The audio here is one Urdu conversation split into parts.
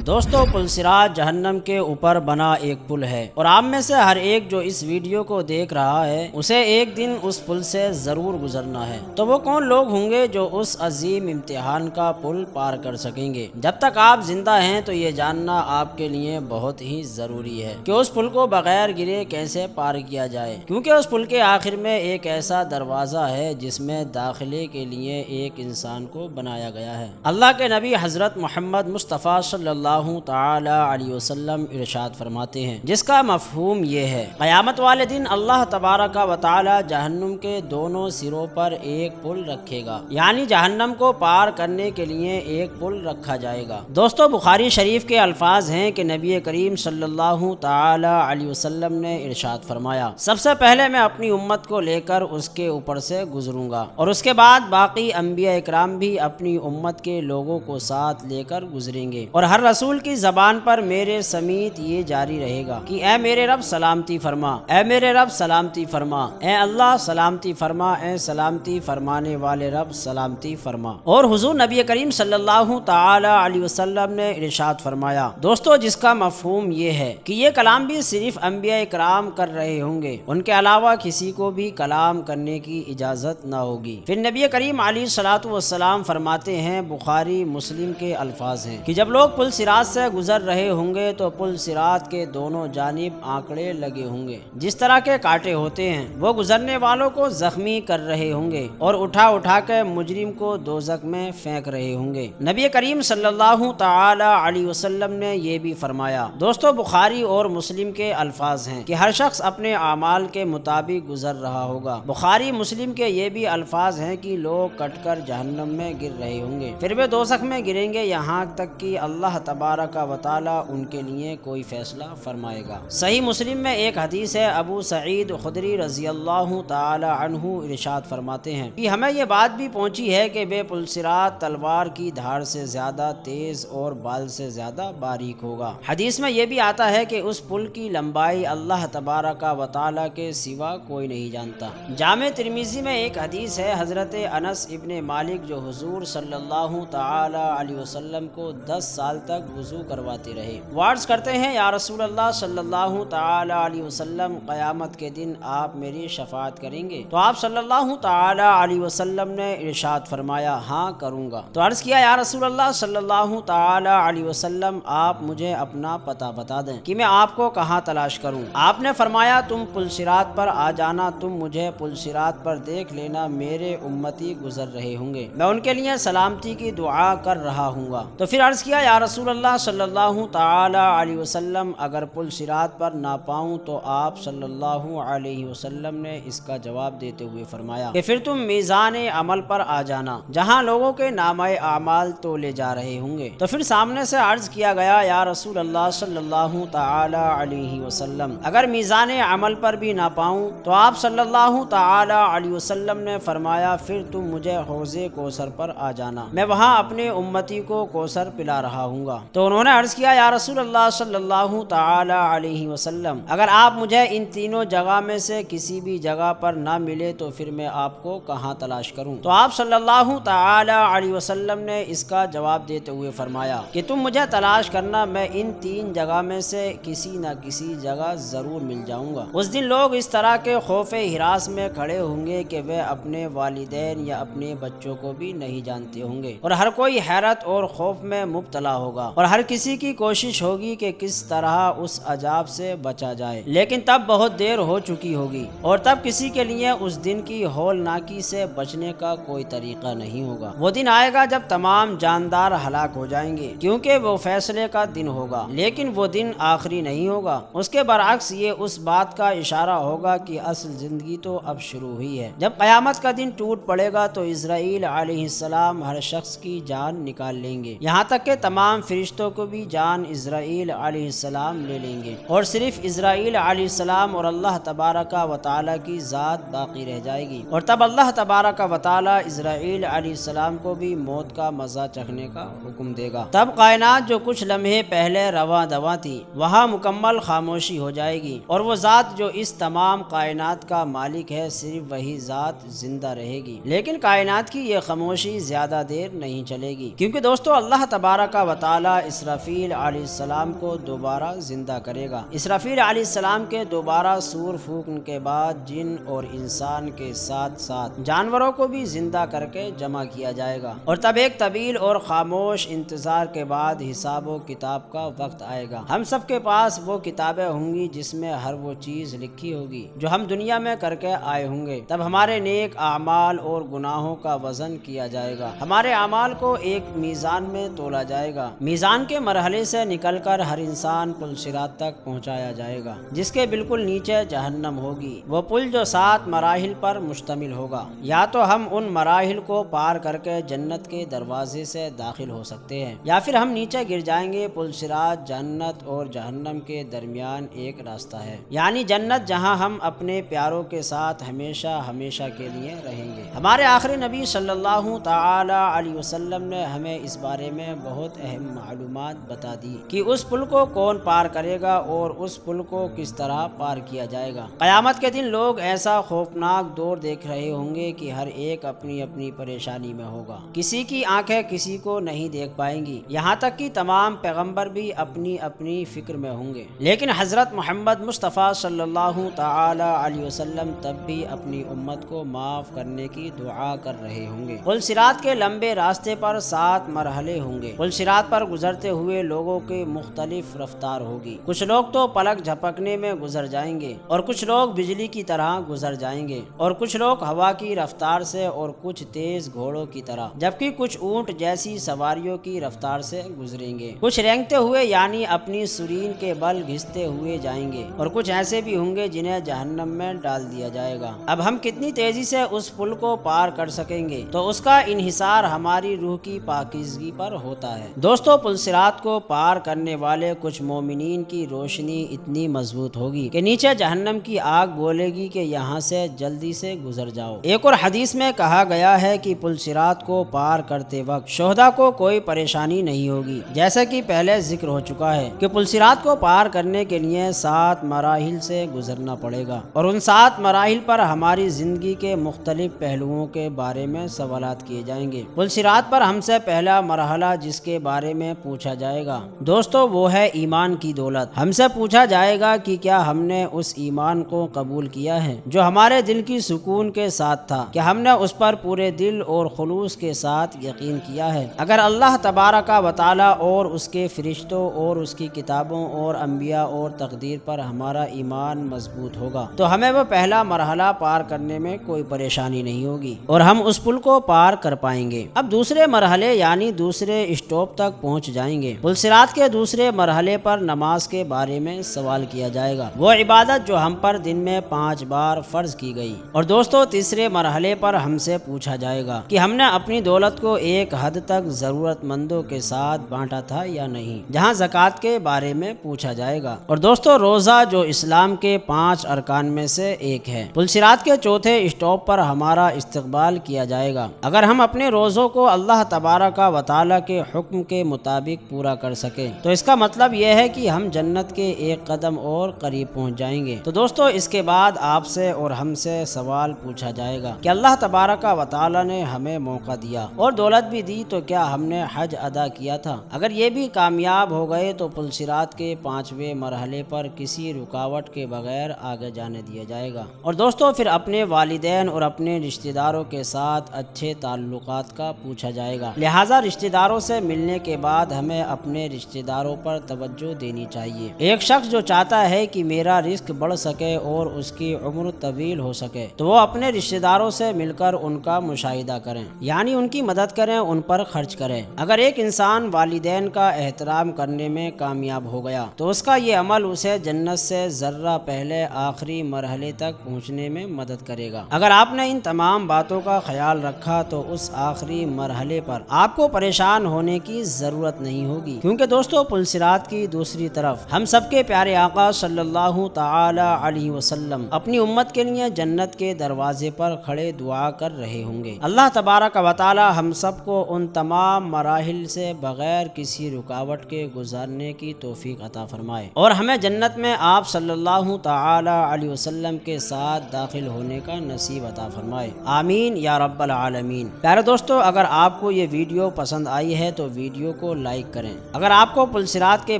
دوستو پل صراط جہنم کے اوپر بنا ایک پل ہے اور آپ میں سے ہر ایک جو اس ویڈیو کو دیکھ رہا ہے اسے ایک دن اس پل سے ضرور گزرنا ہے۔ تو وہ کون لوگ ہوں گے جو اس عظیم امتحان کا پل پار کر سکیں گے؟ جب تک آپ زندہ ہیں تو یہ جاننا آپ کے لیے بہت ہی ضروری ہے کہ اس پل کو بغیر گرے کیسے پار کیا جائے، کیونکہ اس پل کے آخر میں ایک ایسا دروازہ ہے جس میں داخلے کے لیے ایک انسان کو بنایا گیا ہے۔ اللہ کے نبی حضرت محمد مصطفیٰ صلی اللہ تعالی علیہ وسلم ارشاد فرماتے ہیں، جس کا مفہوم یہ ہے، قیامت والے دن اللہ تبارک و تعالی جہنم کے دونوں سروں پر ایک پل رکھے گا، یعنی جہنم کو پار کرنے کے لیے ایک پل رکھا جائے گا۔ دوستو بخاری شریف کے الفاظ ہیں کہ نبی کریم صلی اللہ تعالی علیہ وسلم نے ارشاد فرمایا، سب سے پہلے میں اپنی امت کو لے کر اس کے اوپر سے گزروں گا اور اس کے بعد باقی انبیاء اکرام بھی اپنی امت کے لوگوں کو ساتھ لے کر گزریں گے، اور ہر رسول کی زبان پر میرے سمیت یہ جاری رہے گا کہ اے میرے رب سلامتی فرما، اے میرے رب سلامتی فرما، اے اللہ سلامتی فرما، اے سلامتی فرمانے والے رب سلامتی فرما۔ اور حضور نبی کریم صلی اللہ تعالی علیہ وسلم نے ارشاد فرمایا، دوستو جس کا مفہوم یہ ہے کہ یہ کلام بھی صرف انبیاء اکرام کر رہے ہوں گے، ان کے علاوہ کسی کو بھی کلام کرنے کی اجازت نہ ہوگی۔ پھر نبی کریم علیہ الصلوۃ والسلام فرماتے ہیں، بخاری مسلم کے الفاظ ہیں کہ جب لوگ پل صراط سے گزر رہے ہوں گے تو پل صراط کے دونوں جانب آنکڑے لگے ہوں گے، جس طرح کے کانٹے ہوتے ہیں، وہ گزرنے والوں کو زخمی کر رہے ہوں گے اور اٹھا اٹھا کے مجرم کو دوزخ میں پھینک رہے ہوں گے۔ نبی کریم صلی اللہ تعالی علیہ وسلم نے یہ بھی فرمایا، دوستو بخاری اور مسلم کے الفاظ ہیں کہ ہر شخص اپنے اعمال کے مطابق گزر رہا ہوگا۔ بخاری مسلم کے یہ بھی الفاظ ہیں کہ لوگ کٹ کر جہنم میں گر رہے ہوں گے، پھر وہ دوزخ میں گریں گے یہاں تک کہ اللہ تبارک و تعالی ان کے لیے کوئی فیصلہ فرمائے گا۔ صحیح مسلم میں ایک حدیث ہے، ابو سعید خدری رضی اللہ تعالی عنہ ارشاد فرماتے ہیں کہ ہمیں یہ بات بھی پہنچی ہے کہ بے پل صراط تلوار کی دھاڑ سے زیادہ تیز اور بال سے زیادہ باریک ہوگا۔ حدیث میں یہ بھی آتا ہے کہ اس پل کی لمبائی اللہ تبارک و تعالی کے سوا کوئی نہیں جانتا۔ جامع ترمذی میں ایک حدیث ہے، حضرت انس ابن مالک جو حضور صلی اللہ تعالی علیہ وسلم کو 10 سال تک وضو کرواتے رہے، وہ عرض کرتے ہیں، یا رسول اللہ صلی اللہ تعالی علیہ وسلم قیامت کے دن آپ میری شفاعت کریں گے؟ تو آپ صلی اللہ تعالی علیہ وسلم نے ارشاد فرمایا، ہاں کروں گا۔ تو عرض کیا، یا رسول اللہ صلی اللہ تعالی علیہ وسلم آپ مجھے اپنا پتہ بتا دیں کہ میں آپ کو کہاں تلاش کروں؟ آپ نے فرمایا، تم پل صراط پر آ جانا، تم مجھے پل صراط پر دیکھ لینا، میرے امتی گزر رہے ہوں گے، میں ان کے لیے سلامتی کی دعا کر رہا ہوں گا۔ تو پھر عرض کیا، یا رسول اللہ صلی اللہ تعالی علیہ وسلم اگر پل صراط پر نہ پاؤں تو آپ صلی اللہ علیہ وسلم نے اس کا جواب دیتے ہوئے فرمایا کہ پھر تم میزان عمل پر آ جانا، جہاں لوگوں کے نامہ اعمال تولے جا رہے ہوں گے۔ تو پھر سامنے سے عرض کیا گیا، یا رسول اللہ صلی اللہ تعالی علیہ وسلم اگر میزان عمل پر بھی نہ پاؤں تو آپ صلی اللہ تعالی علیہ وسلم نے فرمایا، پھر تم مجھے حوض کوثر پر آ جانا، میں وہاں اپنے امتی کو کوثر پلا رہا ہوں گا۔ تو انہوں نے عرض کیا، یا رسول اللہ صلی اللہ تعالی علیہ وسلم اگر آپ مجھے ان تینوں جگہ میں سے کسی بھی جگہ پر نہ ملے تو پھر میں آپ کو کہاں تلاش کروں؟ تو آپ صلی اللہ تعالی علیہ وسلم نے اس کا جواب دیتے ہوئے فرمایا کہ تم مجھے تلاش کرنا، میں ان 3 جگہ میں سے کسی نہ کسی جگہ ضرور مل جاؤں گا۔ اس دن لوگ اس طرح کے خوف ہراس میں کھڑے ہوں گے کہ وہ اپنے والدین یا اپنے بچوں کو بھی نہیں جانتے ہوں گے، اور ہر کوئی حیرت اور خوف میں مبتلا ہوگا، اور ہر کسی کی کوشش ہوگی کہ کس طرح اس عذاب سے بچا جائے، لیکن تب بہت دیر ہو چکی ہوگی، اور تب کسی کے لیے اس دن کی ہولناکی سے بچنے کا کوئی طریقہ نہیں ہوگا۔ وہ دن آئے گا جب تمام جاندار ہلاک ہو جائیں گے، کیونکہ وہ فیصلے کا دن ہوگا، لیکن وہ دن آخری نہیں ہوگا، اس کے برعکس یہ اس بات کا اشارہ ہوگا کہ اصل زندگی تو اب شروع ہوئی ہے۔ جب قیامت کا دن ٹوٹ پڑے گا تو اسرائیل علیہ السلام ہر شخص کی جان نکال لیں گے، یہاں تک کہ تمام فرشتوں کو بھی جان اسرائیل علیہ السلام لے لیں گے، اور صرف اسرائیل علیہ السلام اور اللہ تبارک و تعالی کی ذات باقی رہ جائے گی، اور تب اللہ تبارک و تعالی اسرائیل علیہ السلام کو بھی موت کا مزہ چکھنے کا حکم دے گا۔ تب کائنات جو کچھ لمحے پہلے رواں دواں تھی وہاں مکمل خاموشی ہو جائے گی، اور وہ ذات جو اس تمام کائنات کا مالک ہے صرف وہی ذات زندہ رہے گی، لیکن کائنات کی یہ خاموشی زیادہ دیر نہیں چلے گی، کیونکہ دوستو اللہ تبارک و تعالی تعالیٰ اسرافیل علیہ السلام کو دوبارہ زندہ کرے گا۔ اسرافیل علیہ السلام کے دوبارہ سور پھونکنے کے بعد جن اور انسان کے ساتھ ساتھ جانوروں کو بھی زندہ کر کے جمع کیا جائے گا، اور تب ایک طویل اور خاموش انتظار کے بعد حساب و کتاب کا وقت آئے گا۔ ہم سب کے پاس وہ کتابیں ہوں گی جس میں ہر وہ چیز لکھی ہوگی جو ہم دنیا میں کر کے آئے ہوں گے۔ تب ہمارے نیک اعمال اور گناہوں کا وزن کیا جائے گا، ہمارے اعمال کو ایک میزان میں تولا جائے گا۔ میزان کے مرحلے سے نکل کر ہر انسان پل صراط تک پہنچایا جائے گا، جس کے بالکل نیچے جہنم ہوگی، وہ پل جو 7 مراحل پر مشتمل ہوگا۔ یا تو ہم ان مراحل کو پار کر کے جنت کے دروازے سے داخل ہو سکتے ہیں، یا پھر ہم نیچے گر جائیں گے۔ پل صراط جنت اور جہنم کے درمیان ایک راستہ ہے، یعنی جنت جہاں ہم اپنے پیاروں کے ساتھ ہمیشہ ہمیشہ کے لیے رہیں گے۔ ہمارے آخری نبی صلی اللہ تعالی علیہ وسلم نے ہمیں اس بارے میں بہت اہم معلومات بتا دی کہ اس پل کو کون پار کرے گا اور اس پل کو کس طرح پار کیا جائے گا۔ قیامت کے دن لوگ ایسا خوفناک دور دیکھ رہے ہوں گے کہ ہر ایک اپنی اپنی پریشانی میں ہوگا، کسی کی آنکھیں کسی کو نہیں دیکھ پائیں گی، یہاں تک کہ تمام پیغمبر بھی اپنی اپنی فکر میں ہوں گے، لیکن حضرت محمد مصطفیٰ صلی اللہ تعالی علیہ وسلم تب بھی اپنی امت کو معاف کرنے کی دعا کر رہے ہوں گے۔ پل صراط کے لمبے راستے پر 7 مرحلے ہوں گے۔ پل صراط پر گزرتے ہوئے لوگوں کی مختلف رفتار ہوگی، کچھ لوگ تو پلک جھپکنے میں گزر جائیں گے، اور کچھ لوگ بجلی کی طرح گزر جائیں گے، اور کچھ لوگ ہوا کی رفتار سے، اور کچھ تیز گھوڑوں کی طرح، جبکہ کچھ اونٹ جیسی سواریوں کی رفتار سے گزریں گے۔ کچھ رینگتے ہوئے یعنی اپنی سرین کے بل گھستے ہوئے جائیں گے، اور کچھ ایسے بھی ہوں گے جنہیں جہنم میں ڈال دیا جائے گا۔ اب ہم کتنی تیزی سے اس پل کو پار کر سکیں گے تو اس کا انحصار ہماری روح کی پاکیزگی پر ہوتا ہے۔ دوستو، پل صراط کو پار کرنے والے کچھ مومنین کی روشنی اتنی مضبوط ہوگی کہ نیچے جہنم کی آگ بولے گی کہ یہاں سے جلدی سے گزر جاؤ۔ ایک اور حدیث میں کہا گیا ہے کہ پل صراط کو پار کرتے وقت شہداء کو کوئی پریشانی نہیں ہوگی، جیسا کہ پہلے ذکر ہو چکا ہے کہ پل صراط کو پار کرنے کے لیے 7 مراحل سے گزرنا پڑے گا، اور ان 7 مراحل پر ہماری زندگی کے مختلف پہلوؤں کے بارے میں سوالات کیے جائیں گے۔ پل صراط پر ہم سے پہلا مرحلہ جس کے بارے میں پوچھا جائے گا دوستو، وہ ہے ایمان کی دولت۔ ہم سے پوچھا جائے گا کہ کیا ہم نے اس ایمان کو قبول کیا ہے جو ہمارے دل کی سکون کے ساتھ تھا، کہ ہم نے اس پر پورے دل اور خلوص کے ساتھ یقین کیا ہے۔ اگر اللہ تبارک و تعالی اور اس کے فرشتوں اور اس کی کتابوں اور انبیاء اور تقدیر پر ہمارا ایمان مضبوط ہوگا تو ہمیں وہ پہلا مرحلہ پار کرنے میں کوئی پریشانی نہیں ہوگی، اور ہم اس پل کو پار کر پائیں گے۔ اب دوسرے مرحلے یعنی دوسرے اسٹاپ تک پہنچ جائیں گے۔ پل صراط کے دوسرے مرحلے پر نماز کے بارے میں سوال کیا جائے گا، وہ عبادت جو ہم پر دن میں 5 بار فرض کی گئی۔ اور دوستو، تیسرے مرحلے پر ہم سے پوچھا جائے گا کہ ہم نے اپنی دولت کو ایک حد تک ضرورت مندوں کے ساتھ بانٹا تھا یا نہیں، جہاں زکوٰۃ کے بارے میں پوچھا جائے گا۔ اور دوستو، روزہ جو اسلام کے 5 ارکان میں سے ایک ہے۔ پل صراط کے چوتھے اسٹاپ پر ہمارا استقبال کیا جائے گا۔ اگر ہم اپنے روزوں کو اللہ تبارک و تعالی کے حکم کے مطابق پورا کر سکیں تو اس کا مطلب یہ ہے کہ ہم جنت کے ایک قدم اور قریب پہنچ جائیں گے۔ تو دوستو، اس کے بعد آپ سے اور ہم سے سوال پوچھا جائے گا کہ اللہ تبارک و تعالی نے ہمیں موقع دیا اور دولت بھی دی تو کیا ہم نے حج ادا کیا تھا؟ اگر یہ بھی کامیاب ہو گئے تو پل صراط کے 5ویں مرحلے پر کسی رکاوٹ کے بغیر آگے جانے دیا جائے گا۔ اور دوستو، پھر اپنے والدین اور اپنے رشتہ داروں کے ساتھ اچھے تعلقات کا پوچھا جائے گا، لہٰذا رشتہ داروں سے ملنے کے بعد ہمیں اپنے رشتہ داروں پر توجہ دینی چاہیے۔ ایک شخص جو چاہتا ہے کہ میرا رزق بڑھ سکے اور اس کی عمر طویل ہو سکے تو وہ اپنے رشتہ داروں سے مل کر ان کا مشاہدہ کریں، یعنی ان کی مدد کریں، ان پر خرچ کریں۔ اگر ایک انسان والدین کا احترام کرنے میں کامیاب ہو گیا تو اس کا یہ عمل اسے جنت سے ذرہ پہلے آخری مرحلے تک پہنچنے میں مدد کرے گا۔ اگر آپ نے ان تمام باتوں کا خیال رکھا تو اس آخری مرحلے پر آپ کو پریشان ہونے کی ضرورت نہیں ہوگی، کیونکہ دوستو، پل صراط کی دوسری طرف ہم سب کے پیارے آقا صلی اللہ تعالی علیہ وسلم اپنی امت کے لیے جنت کے دروازے پر کھڑے دعا کر رہے ہوں گے۔ اللہ تبارک و تعالی ہم سب کو ان تمام مراحل سے بغیر کسی رکاوٹ کے گزارنے کی توفیق عطا فرمائے، اور ہمیں جنت میں آپ صلی اللہ تعالی علیہ وسلم کے ساتھ داخل ہونے کا نصیب عطا فرمائے، آمین یا رب العالمین۔ پیارے دوستو، اگر آپ کو یہ ویڈیو پسند آئی ہے تو ویڈیو کو لائک کریں۔ اگر آپ کو پل صراط کے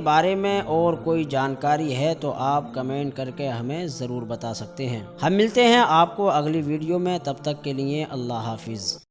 بارے میں اور کوئی جانکاری ہے تو آپ کمنٹ کر کے ہمیں ضرور بتا سکتے ہیں۔ ہم ملتے ہیں آپ کو اگلی ویڈیو میں، تب تک کے لیے اللہ حافظ۔